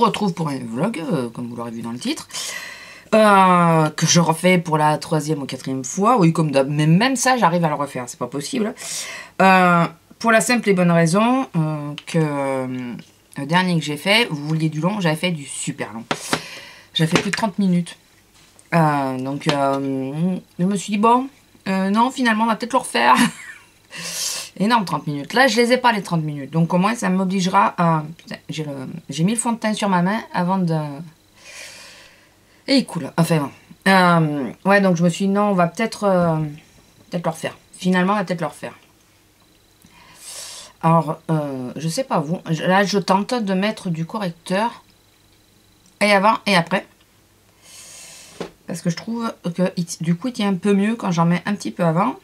retrouve pour un vlog, comme vous l'aurez vu dans le titre, que je refais pour la 3e ou 4e fois. Oui, comme d'hab, mais même ça, j'arrive à le refaire, c'est pas possible. Pour la simple et bonne raison que le dernier que j'ai fait, vous vouliez du long, j'avais fait du super long. J'avais fait plus de 30 minutes. Donc, je me suis dit, bon, non, finalement, on va peut-être le refaire. Énorme 30 minutes. Là, je les ai pas les 30 minutes. Donc, au moins, ça m'obligera à... J'ai mis le fond de teint sur ma main avant de... Et il coule. Enfin, bon. Ouais, donc je me suis dit, non, on va peut-être le refaire. Finalement, on va peut-être le refaire. Alors, je sais pas vous. Là, je tente de mettre du correcteur. Et avant et après. Parce que je trouve que du coup, il tient un peu mieux quand j'en mets un petit peu avant.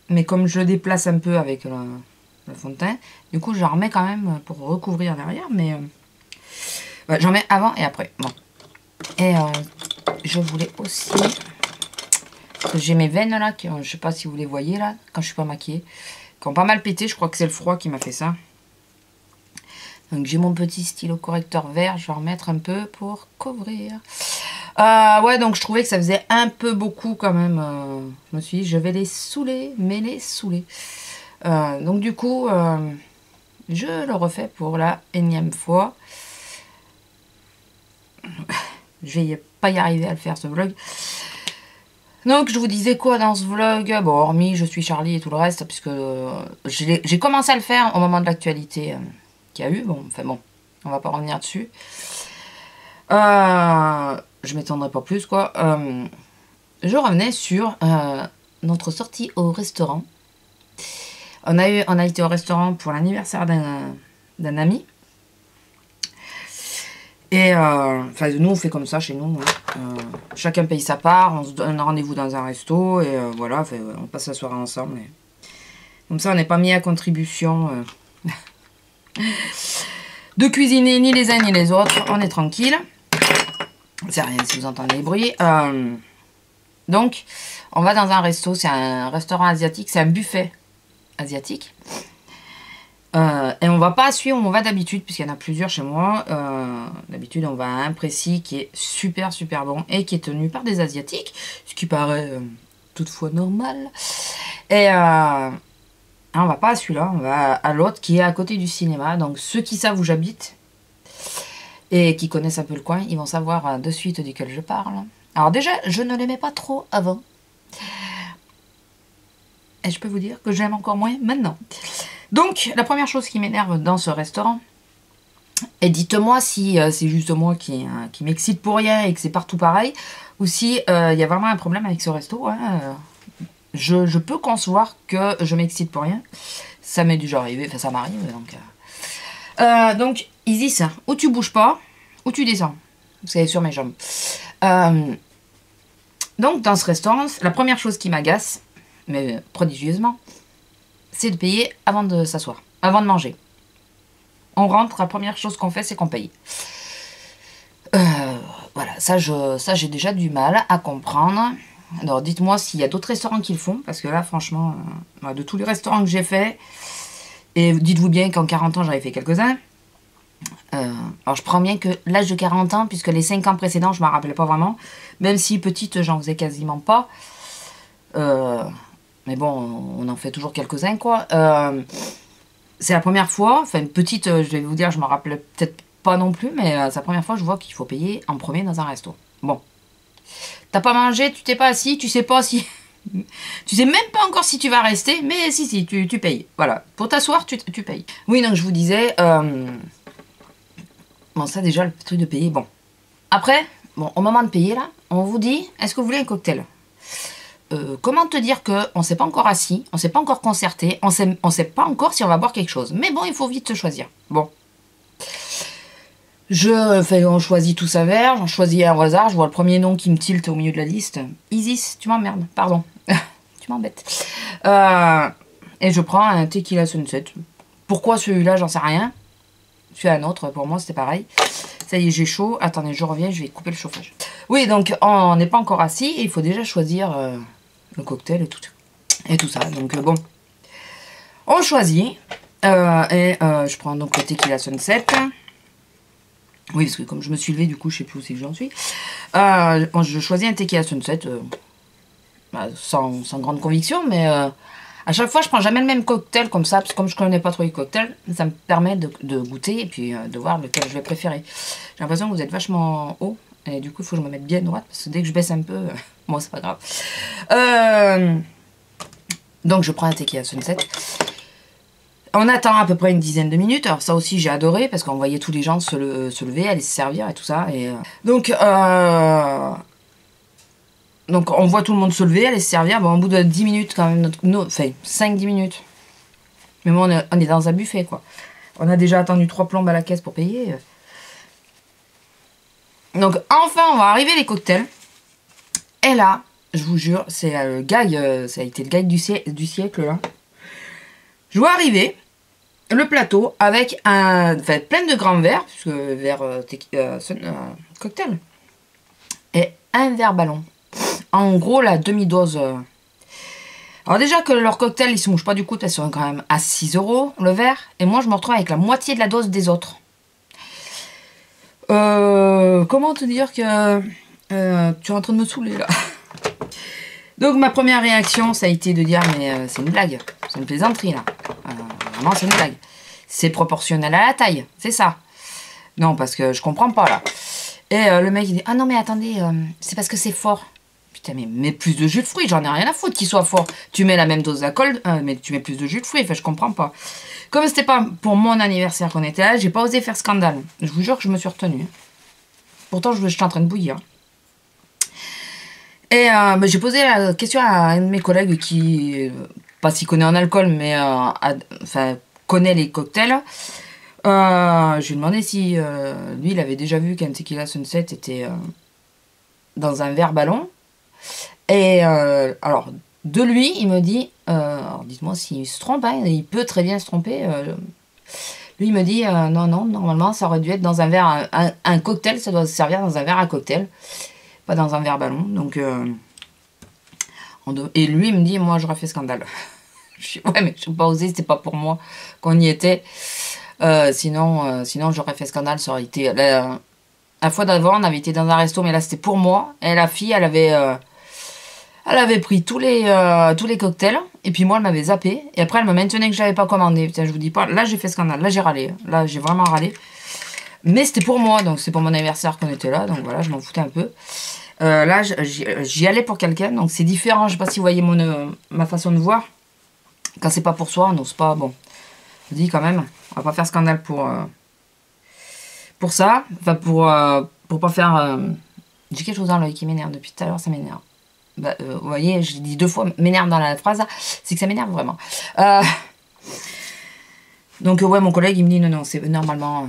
Mais comme je le déplace un peu avec le fond de teint, du coup, j'en remets quand même pour recouvrir derrière. Mais ouais, j'en mets avant et après. Bon. Et je voulais aussi... J'ai mes veines là, qui, je sais pas si vous les voyez là, quand je suis pas maquillée, qui ont pas mal pété. Je crois que c'est le froid qui m'a fait ça. Donc j'ai mon petit stylo correcteur vert. Je vais en remettre un peu pour couvrir. Ouais, donc je trouvais que ça faisait un peu beaucoup quand même. Je me suis dit, je vais les saouler, mais les saouler. Donc du coup, je le refais pour la énième fois. Je vais pas y arriver à le faire ce vlog. Donc je vous disais quoi dans ce vlog? Bon, hormis je suis Charlie et tout le reste, puisque j'ai commencé à le faire au moment de l'actualité qu'il y a eu. Bon, enfin bon, on va pas revenir dessus. Je m'étendrai pas plus quoi. Je revenais sur notre sortie au restaurant. On a été au restaurant pour l'anniversaire d'un ami. Et enfin nous on fait comme ça chez nous. Chacun paye sa part, on se donne rendez-vous dans un resto et voilà, on passe la soirée ensemble. Et... Comme ça on n'est pas mis à contribution de cuisiner ni les uns ni les autres. On est tranquille. C'est rien si vous entendez les bruits. Donc, on va dans un resto. C'est un restaurant asiatique. C'est un buffet asiatique. Et on va pas suivre où on va d'habitude, puisqu'il y en a plusieurs chez moi. D'habitude, on va à un précis qui est super, super bon et qui est tenu par des Asiatiques. Ce qui paraît toutefois normal. Et on va pas à celui-là. On va à l'autre qui est à côté du cinéma. Donc, ceux qui savent où j'habite et qui connaissent un peu le coin, ils vont savoir de suite duquel je parle. Alors déjà, je ne l'aimais pas trop avant. Et je peux vous dire que j'aime encore moins maintenant. Donc, la première chose qui m'énerve dans ce restaurant, et dites-moi si c'est juste moi qui m'excite pour rien et que c'est partout pareil, ou si il y a vraiment un problème avec ce resto. Hein, je peux concevoir que je m'excite pour rien. Ça m'est déjà arrivé, enfin ça m'arrive. Donc, ils disent ça. Ou tu bouges pas, ou tu descends. C'est sur mes jambes. Donc, dans ce restaurant, la première chose qui m'agace, mais prodigieusement, c'est de payer avant de s'asseoir, avant de manger. On rentre, la première chose qu'on fait, c'est qu'on paye. Voilà, ça j'ai déjà du mal à comprendre. Alors, dites-moi s'il y a d'autres restaurants qui le font, parce que là, franchement, de tous les restaurants que j'ai fait, et dites-vous bien qu'en 40 ans, j'avais fait quelques-uns. Alors, je prends bien que l'âge de 40 ans, puisque les 5 ans précédents, je ne m'en rappelais pas vraiment. Même si petite, j'en faisais quasiment pas. Mais bon, on en fait toujours quelques-uns, quoi. C'est la première fois, enfin, une petite, je vais vous dire, je ne m'en rappelais peut-être pas non plus, mais c'est la première fois que je vois qu'il faut payer en premier dans un resto. Bon. T'as pas mangé, tu t'es pas assis, tu sais pas si... Tu sais même pas encore si tu vas rester, mais si, tu payes. Voilà. Pour t'asseoir, tu payes. Oui, donc je vous disais... Bon, ça déjà, le truc de payer, bon. Après, bon, au moment de payer, là, on vous dit, est-ce que vous voulez un cocktail? Comment te dire qu'on ne s'est pas encore assis, on ne s'est pas encore concerté, on sait pas encore si on va boire quelque chose. Mais bon, il faut vite choisir. Bon. On choisit tous un verre, j'en choisis un au hasard, je vois le premier nom qui me tilte au milieu de la liste. Isis, tu m'emmerdes, pardon. Tu m'embêtes. Et je prends un tequila sunset. Pourquoi celui-là, j'en sais rien. Celui-là, un autre, pour moi, c'était pareil. Ça y est, j'ai chaud. Attendez, je reviens, je vais couper le chauffage. Oui, donc, on n'est pas encore assis et il faut déjà choisir le cocktail et tout ça. Donc, bon. On choisit. Je prends donc le tequila sunset. Oui, parce que comme je me suis levée, du coup, je sais plus où c'est que j'en suis. Bon, je choisis un tequila Sunset, sans grande conviction, mais à chaque fois, je prends jamais le même cocktail comme ça, parce que comme je connais pas trop les cocktails, ça me permet de goûter et puis de voir lequel je vais préférer. J'ai l'impression que vous êtes vachement haut, et du coup, il faut que je me mette bien droite, parce que dès que je baisse un peu, bon, c'est pas grave. Donc, je prends un tequila Sunset. On attend à peu près une dizaine de minutes. Alors ça aussi j'ai adoré parce qu'on voyait tous les gens se lever, aller se servir et tout ça. Et donc on voit tout le monde se lever, aller se servir. Bon, au bout de 10 minutes quand même, enfin 5-10 minutes. Mais bon, on est dans un buffet quoi. On a déjà attendu 3 plombes à la caisse pour payer. Donc enfin on va arriver les cocktails. Et là, je vous jure, c'est le gag, ça a été le gag du siècle là. Je vois arriver le plateau avec plein de grands verres, puisque verre cocktail, et un verre ballon. En gros, la demi-dose. Alors déjà que leur cocktail, ils se mouchent pas du coup, parce qu'ils sont quand même à 6 € le verre, et moi je me retrouve avec la moitié de la dose des autres. Comment te dire que tu es en train de me saouler là. Donc ma première réaction, ça a été de dire mais c'est une blague, c'est une plaisanterie là. Vraiment c'est une blague. C'est proportionnel à la taille, c'est ça. Non parce que je comprends pas là. Et le mec il dit ah non mais attendez, c'est parce que c'est fort. Putain mais plus de jus de fruits, j'en ai rien à foutre qu'il soit fort. Tu mets la même dose d'alcool, mais tu mets plus de jus de fruits, enfin je comprends pas. Comme c'était pas pour mon anniversaire qu'on était là, j'ai pas osé faire scandale. Je vous jure que je me suis retenue. Pourtant je suis en train de bouillir. Et j'ai posé la question à un de mes collègues qui, pas s'y connaît en alcool, mais connaît les cocktails. Je lui ai demandé si lui, il avait déjà vu qu'un tequila Sunset était dans un verre ballon. Et alors, de lui, il me dit, dites-moi s'il se trompe, hein, il peut très bien se tromper. Lui, il me dit, non, normalement, ça aurait dû être dans un verre, un cocktail, ça doit se servir dans un verre à cocktail. Pas dans un verre ballon. Donc, et lui, il me dit, moi, j'aurais fait scandale. Je dis, ouais, mais je n'ai pas osé, c'était pas pour moi qu'on y était. Sinon, j'aurais fait scandale. Ça aurait été. La fois d'avant, on avait été dans un resto, mais là, c'était pour moi. Et la fille, elle avait pris tous les cocktails. Et puis moi, elle m'avait zappé. Et après, elle me maintenait que je n'avais pas commandé. Putain, je vous dis pas. Là, j'ai fait scandale. Là, j'ai râlé. Là, j'ai vraiment râlé. Mais c'était pour moi, donc c'est pour mon anniversaire qu'on était là, donc voilà, je m'en foutais un peu. Là, j'y allais pour quelqu'un, donc c'est différent. Je sais pas si vous voyez ma façon de voir. Quand c'est pas pour soi, on n'ose pas. Bon, je dis quand même, on va pas faire scandale pour ça. Enfin, pour pas faire. J'ai quelque chose dans l'œil qui m'énerve depuis tout à l'heure, ça m'énerve. Bah, vous voyez, je dis 2 fois m'énerve dans la phrase, c'est que ça m'énerve vraiment. Donc, ouais, mon collègue, il me dit non, c'est normalement.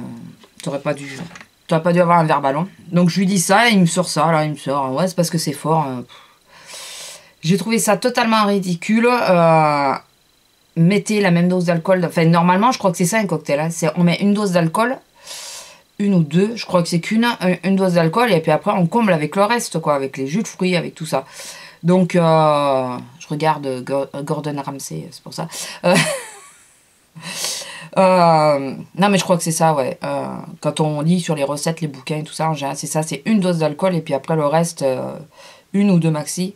T'aurais pas dû avoir un verre ballon. Donc je lui dis ça et il me sort ça. Alors il me sort, ouais, c'est parce que c'est fort. J'ai trouvé ça totalement ridicule. Mettez la même dose d'alcool. Enfin, normalement, je crois que c'est ça un cocktail. Hein. On met une dose d'alcool, une ou deux. Je crois que c'est une dose d'alcool et puis après on comble avec le reste, quoi, avec les jus de fruits, avec tout ça. Donc je regarde Gordon Ramsay, c'est pour ça. Non mais je crois que c'est ça, ouais. Quand on lit sur les recettes, les bouquins et tout ça, en général c'est ça, c'est une dose d'alcool et puis après le reste, une ou deux maxi.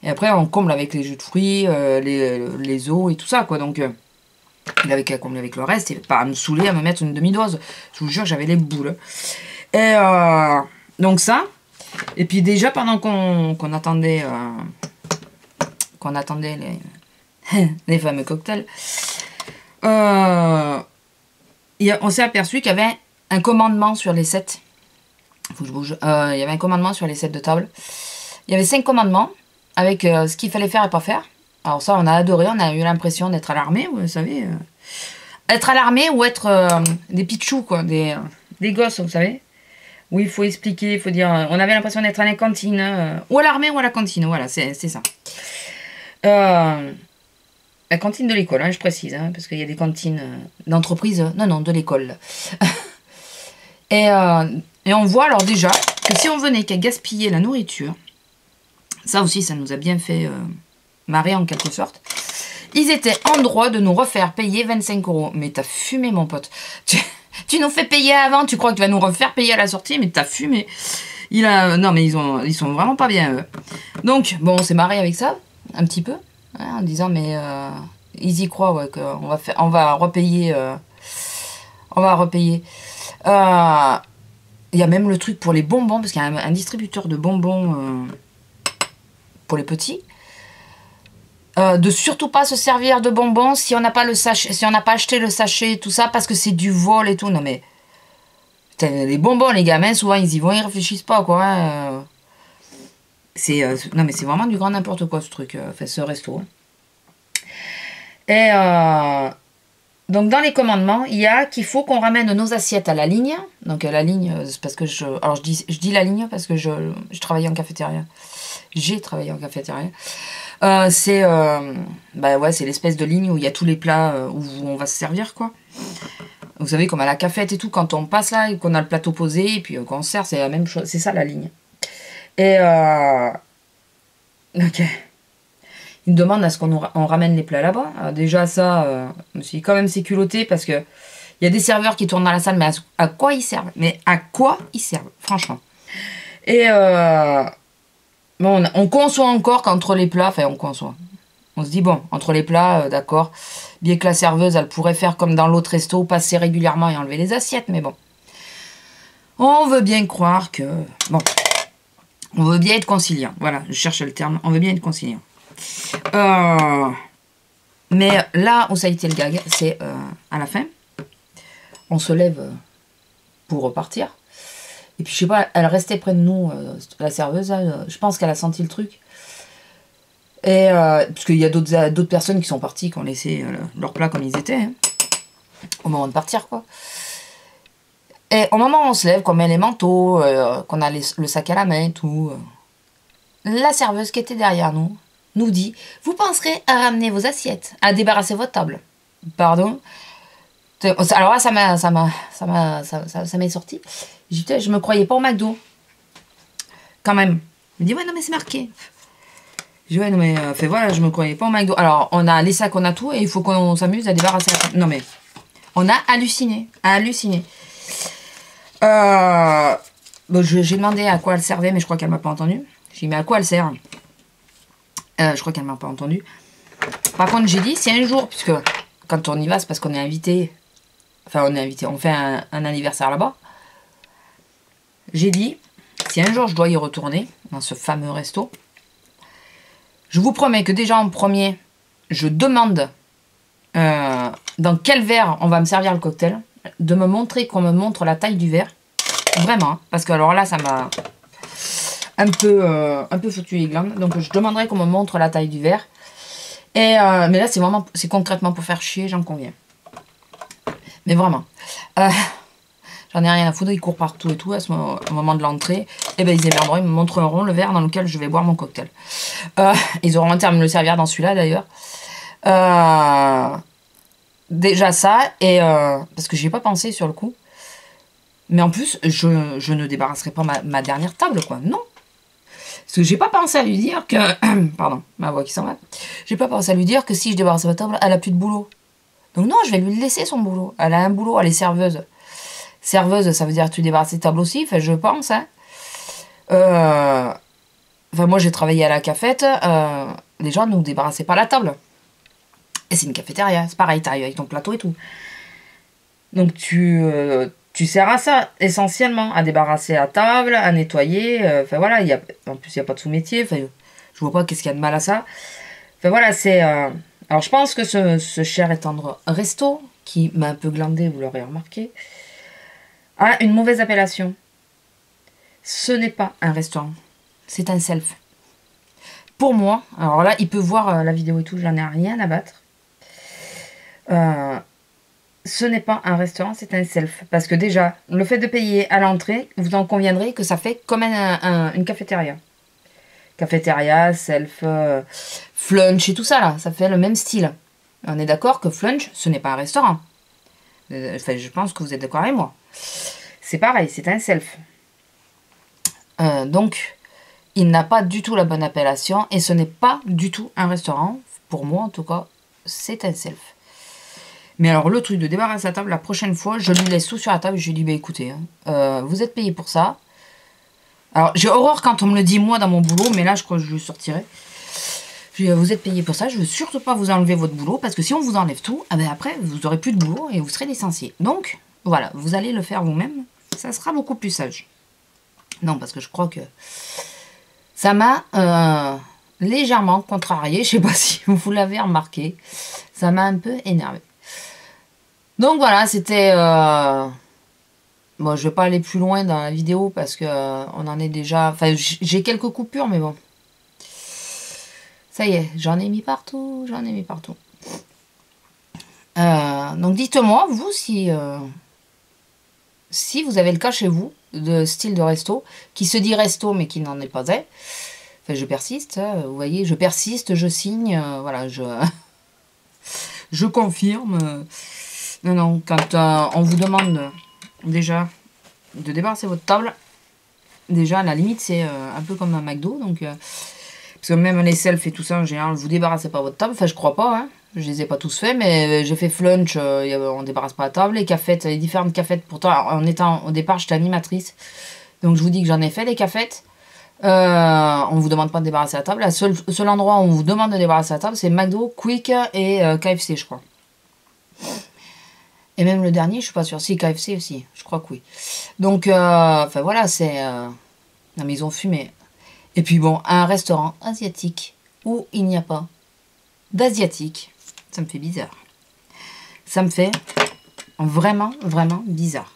Et après on comble avec les jus de fruits, les os et tout ça, quoi. Donc il avait qu'à combler avec le reste et pas à me saouler, à me mettre une demi-dose. Je vous jure, j'avais les boules. Et donc ça. Et puis déjà pendant qu'on attendait les fameux cocktails, on s'est aperçu qu'il y avait un commandement sur les 7. Faut que je bouge. Il y avait un commandement sur les 7 de table. Il y avait 5 commandements avec ce qu'il fallait faire et pas faire. Alors ça, on a adoré. On a eu l'impression d'être à l'armée, vous savez. Être à l'armée ou être des pitchous, quoi. Des gosses, vous savez. Où il faut expliquer, il faut dire... on avait l'impression d'être à la cantine. Ou à l'armée ou à la cantine. Voilà, c'est ça. La cantine de l'école, hein, je précise, hein, parce qu'il y a des cantines d'entreprise. Non, de l'école. et on voit alors déjà que si on venait qu'à gaspiller la nourriture, ça aussi, ça nous a bien fait marrer en quelque sorte. Ils étaient en droit de nous refaire payer 25 €. Mais t'as fumé, mon pote. Tu tu nous fais payer avant, tu crois que tu vas nous refaire payer à la sortie, mais t'as fumé. Il a... Non, mais ils sont vraiment pas bien, eux. Donc, bon, on s'est marré avec ça, un petit peu, hein, en disant, mais ils y croient, ouais, qu'on on va repayer. On va repayer. Il y a même le truc pour les bonbons, parce qu'il y a un distributeur de bonbons pour les petits. De surtout pas se servir de bonbons si on n'a pas le sachet, si on n'a pas acheté le sachet, tout ça, parce que c'est du vol et tout. Non mais putain, les bonbons, les gamins, souvent ils y vont, ils réfléchissent pas quoi. Hein. Non mais c'est vraiment du grand n'importe quoi ce truc, enfin ce resto. Et donc dans les commandements, il y a qu'il faut qu'on ramène nos assiettes à la ligne. Donc à la ligne, c'est parce que alors je dis la ligne parce que je travaillais en cafétéria. J'ai travaillé en cafétéria. C'est ouais, c'est l'espèce de ligne où il y a tous les plats où on va se servir quoi. Vous savez comme à la cafette et tout, quand on passe là et qu'on a le plateau posé et puis qu'on se sert, c'est la même chose, c'est ça la ligne. Et ok. Ils me demandent à ce on ramène les plats là-bas. Alors déjà ça, je me suis quand même séculotée parce que il y a des serveurs qui tournent dans la salle, mais à quoi ils servent? Mais à quoi ils servent, franchement. Et bon, on conçoit encore qu'entre les plats, enfin on conçoit. On se dit bon, entre les plats, d'accord, bien que la serveuse, elle pourrait faire comme dans l'autre resto, passer régulièrement et enlever les assiettes, mais bon. On veut bien croire que... Bon, on veut bien être conciliant. Voilà, je cherche le terme. On veut bien être conciliant. Mais là où ça a été le gag, c'est à la fin. On se lève pour repartir. Et puis, je sais pas, elle restait près de nous, la serveuse. Je pense qu'elle a senti le truc. Et parce qu'il y a d'autres personnes qui sont parties, qui ont laissé leur plat comme ils étaient. Hein, au moment de partir, quoi. Et au moment où on se lève, qu'on met les manteaux, qu'on a le sac à la main et tout, la serveuse qui était derrière nous dit « Vous penserez à ramener vos assiettes, à débarrasser votre table. » Pardon. Alors là, ça m'est sorti. J'ai dit, je me croyais pas au McDo. Quand même. Il me dit, ouais, non, mais c'est marqué. Je dis, ouais, non, mais voilà, je me croyais pas au McDo. Alors, on a les sacs, on a tout, et il faut qu'on s'amuse à débarrasser la table. Non, mais on a halluciné. Bon, j'ai demandé à quoi elle servait, mais je crois qu'elle m'a pas entendu. J'ai dit, mais à quoi elle sert? Je crois qu'elle m'a pas entendu. Par contre, j'ai dit, si un jour, puisque quand on y va, c'est parce qu'on est invité. Enfin, on est invité, on fait un anniversaire là-bas. J'ai dit, si un jour je dois y retourner, dans ce fameux resto, je vous promets que déjà en premier, je demande dans quel verre on va me servir le cocktail, de me montrer qu'on me montre la taille du verre. Vraiment, parce que alors là, ça m'a un peu foutu les glandes. Donc je demanderai qu'on me montre la taille du verre. Et, mais là, c'est concrètement pour faire chier, j'en conviens. Mais vraiment. J'en ai rien à foutre, ils courent partout et tout. Au moment de l'entrée, et ben ils émerderont, ils me montreront le verre dans lequel je vais boire mon cocktail. Ils auront intérêt à me le servir dans celui-là d'ailleurs. Déjà ça, et parce que j'y ai pas pensé sur le coup. Mais en plus, je ne débarrasserai pas ma dernière table, quoi. Non. Parce que j'ai pas pensé à lui dire que... Pardon, ma voix qui s'en va. J'ai pas pensé à lui dire que si je débarrasse ma table, elle a plus de boulot. Donc non, je vais lui laisser son boulot. Elle a un boulot, elle est serveuse. Serveuse, ça veut dire que tu débarrasses tes tables aussi, enfin, je pense. Hein. Enfin, moi, j'ai travaillé à la cafette. Les gens ne nous débarrassaient pas la table. Et c'est une cafétéria, c'est pareil, t'arrives avec ton plateau et tout. Donc tu sers à ça, essentiellement, à débarrasser la table, à nettoyer. Enfin voilà, en plus, il n'y a pas de sous-métier. Enfin, je vois pas qu'est-ce qu'il y a de mal à ça. Enfin voilà, c'est... alors je pense que ce cher et tendre resto, qui m'a un peu glandé, vous l'aurez remarqué, a une mauvaise appellation. Ce n'est pas un restaurant, c'est un self. Pour moi, alors là, il peut voir la vidéo et tout, j'en ai rien à battre. Ce n'est pas un restaurant, c'est un self. Parce que déjà, le fait de payer à l'entrée, vous en conviendrez que ça fait comme une cafétéria. Cafétéria, self, flunch et tout ça là, ça fait le même style. On est d'accord que flunch, ce n'est pas un restaurant. Enfin, je pense que vous êtes d'accord avec moi. C'est pareil, c'est un self. Donc, il n'a pas du tout la bonne appellation et ce n'est pas du tout un restaurant. Pour moi, en tout cas, c'est un self. Mais alors, le truc de débarrasser la table, la prochaine fois, je lui laisse tout sur la table. Je lui dis, bah écoutez, hein, vous êtes payé pour ça. Alors, j'ai horreur quand on me le dit, moi, dans mon boulot. Mais là, je crois que je lui sortirai. Je lui dis, vous êtes payé pour ça. Je veux surtout pas vous enlever votre boulot. Parce que si on vous enlève tout, eh ben après, vous aurez plus de boulot et vous serez licencié. Donc, voilà, vous allez le faire vous-même. Ça sera beaucoup plus sage. Non, parce que je crois que ça m'a légèrement contrarié. Je sais pas si vous l'avez remarqué. Ça m'a un peu énervé. Donc voilà, c'était... Bon, je vais pas aller plus loin dans la vidéo parce que on en est déjà... Enfin, j'ai quelques coupures, mais bon. Ça y est, j'en ai mis partout. J'en ai mis partout. Donc dites-moi, vous, si vous avez le cas chez vous, de style de resto, qui se dit resto, mais qui n'en est pas un. Enfin, je persiste, hein, vous voyez, je persiste, je signe, voilà, je confirme. Non, non, quand on vous demande déjà de débarrasser votre table, déjà, à la limite, c'est un peu comme un McDo, donc... parce que même les selfs et tout ça, en général, vous débarrassez pas votre table, enfin, je crois pas, hein. Je les ai pas tous faits, mais j'ai fait flunch, on débarrasse pas la table, les cafettes, les différentes cafettes. Pourtant, en étant au départ, j'étais animatrice. Donc je vous dis que j'en ai fait les cafettes. On vous demande pas de débarrasser la table. Le seul endroit où on vous demande de débarrasser la table, c'est McDo, Quick et KFC, je crois. Et même le dernier, je suis pas sûre. Si, KFC aussi, je crois que oui. Donc, enfin voilà, c'est... Non mais ils ont fumé. Et puis bon, un restaurant asiatique où il n'y a pas d'asiatique. Ça me fait bizarre. Ça me fait vraiment, vraiment bizarre.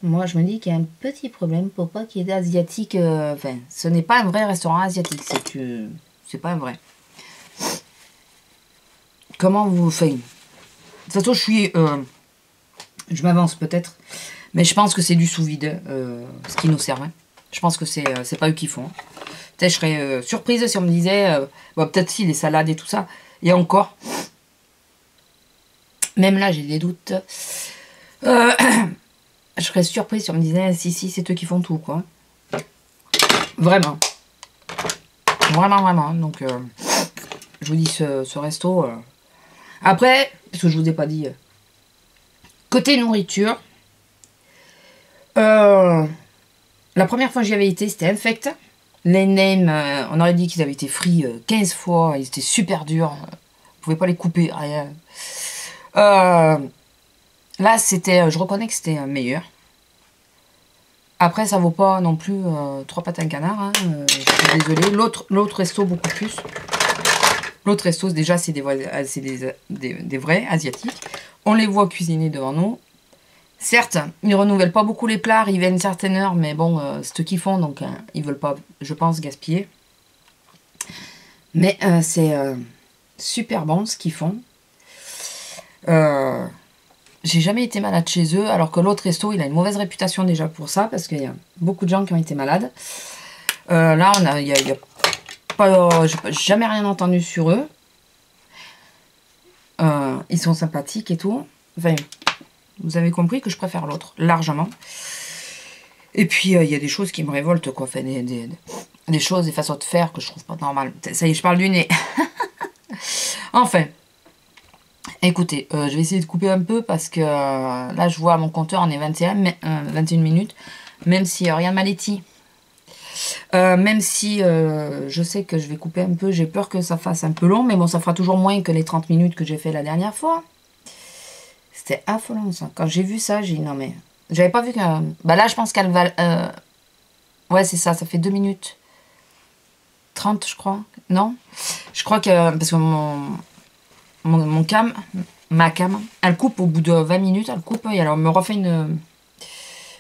Moi, je me dis qu'il y a un petit problème pour pas qu'il y ait d'asiatique. Enfin, ce n'est pas un vrai restaurant asiatique. C'est pas un vrai. Comment vous faites? De toute façon, je m'avance peut-être. Mais je pense que c'est du sous-vide, ce qui nous sert. Hein. Je pense que c'est pas eux qui font. Peut-être je serais surprise si on me disait... bon, peut-être si, les salades et tout ça. Et encore, même là, j'ai des doutes. Je serais surprise si on me disait, si, c'est eux qui font tout, quoi. Vraiment. Vraiment, vraiment. Donc, je vous dis, ce resto... Après, parce que je vous ai pas dit... côté nourriture, la première fois que j'y avais été, c'était infect. Les nems, on aurait dit qu'ils avaient été frits 15 fois. Ils étaient super durs. Vous pouvez pas les couper, rien. Là, c'était, je reconnais que c'était meilleur. Après, ça vaut pas non plus 3 pattes à un canard. Hein, je suis désolée. L'autre resto, beaucoup plus. L'autre resto, déjà, c'est des vrais asiatiques. On les voit cuisiner devant nous. Certes, ils ne renouvellent pas beaucoup les plats, arrivent à une certaine heure, mais bon, c'est eux qui font, donc ils ne veulent pas, je pense, gaspiller. Mais c'est super bon ce qu'ils font. J'ai jamais été malade chez eux, alors que l'autre resto, il a une mauvaise réputation déjà pour ça, parce qu'il y a beaucoup de gens qui ont été malades. Là, j'ai jamais rien entendu sur eux. Ils sont sympathiques et tout. Enfin, vous avez compris que je préfère l'autre, largement. Et puis, il y a des choses qui me révoltent, quoi. Enfin, des choses, des façons de faire que je trouve pas normales. Ça y est, je parle du nez. Enfin, écoutez, je vais essayer de couper un peu parce que là, je vois à mon compteur, on est 21 minutes. Même si rien ne m'alétit. Même si je sais que je vais couper un peu, j'ai peur que ça fasse un peu long. Mais bon, ça fera toujours moins que les 30 minutes que j'ai fait la dernière fois. C'était affolant, ça. Quand j'ai vu ça, j'ai dit non, mais... J'avais pas vu que... Bah là, je pense qu'elle va... Ouais, c'est ça, ça fait 2 minutes 30, je crois. Non? Je crois que... Parce que ma cam, elle coupe au bout de 20 minutes, elle coupe, et alors elle me refait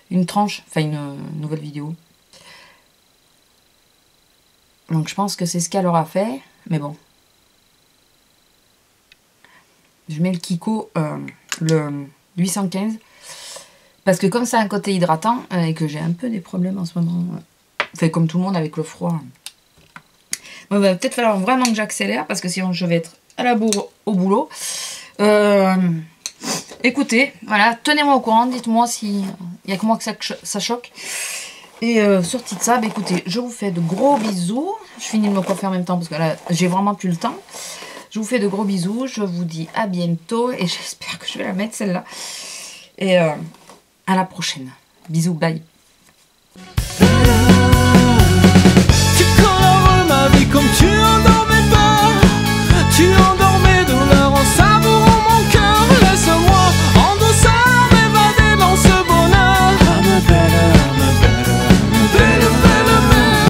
une tranche, enfin une nouvelle vidéo. Donc je pense que c'est ce qu'elle aura fait, mais bon. Je mets le Kiko... le 815 parce que comme c'est un côté hydratant et que j'ai un peu des problèmes en ce moment, enfin comme tout le monde avec le froid, il va peut-être falloir vraiment que j'accélère parce que sinon je vais être à la bourre au boulot. Écoutez, voilà, tenez-moi au courant, dites-moi s'il n'y a que moi que ça choque. Et sorti de ça, écoutez, je vous fais de gros bisous. Je finis de me coiffer en même temps parce que là j'ai vraiment plus le temps. Je vous fais de gros bisous. Je vous dis à bientôt. Et j'espère que je vais la mettre celle-là. Et à la prochaine. Bisous, bye. Tu colores ma vie comme tu endormis.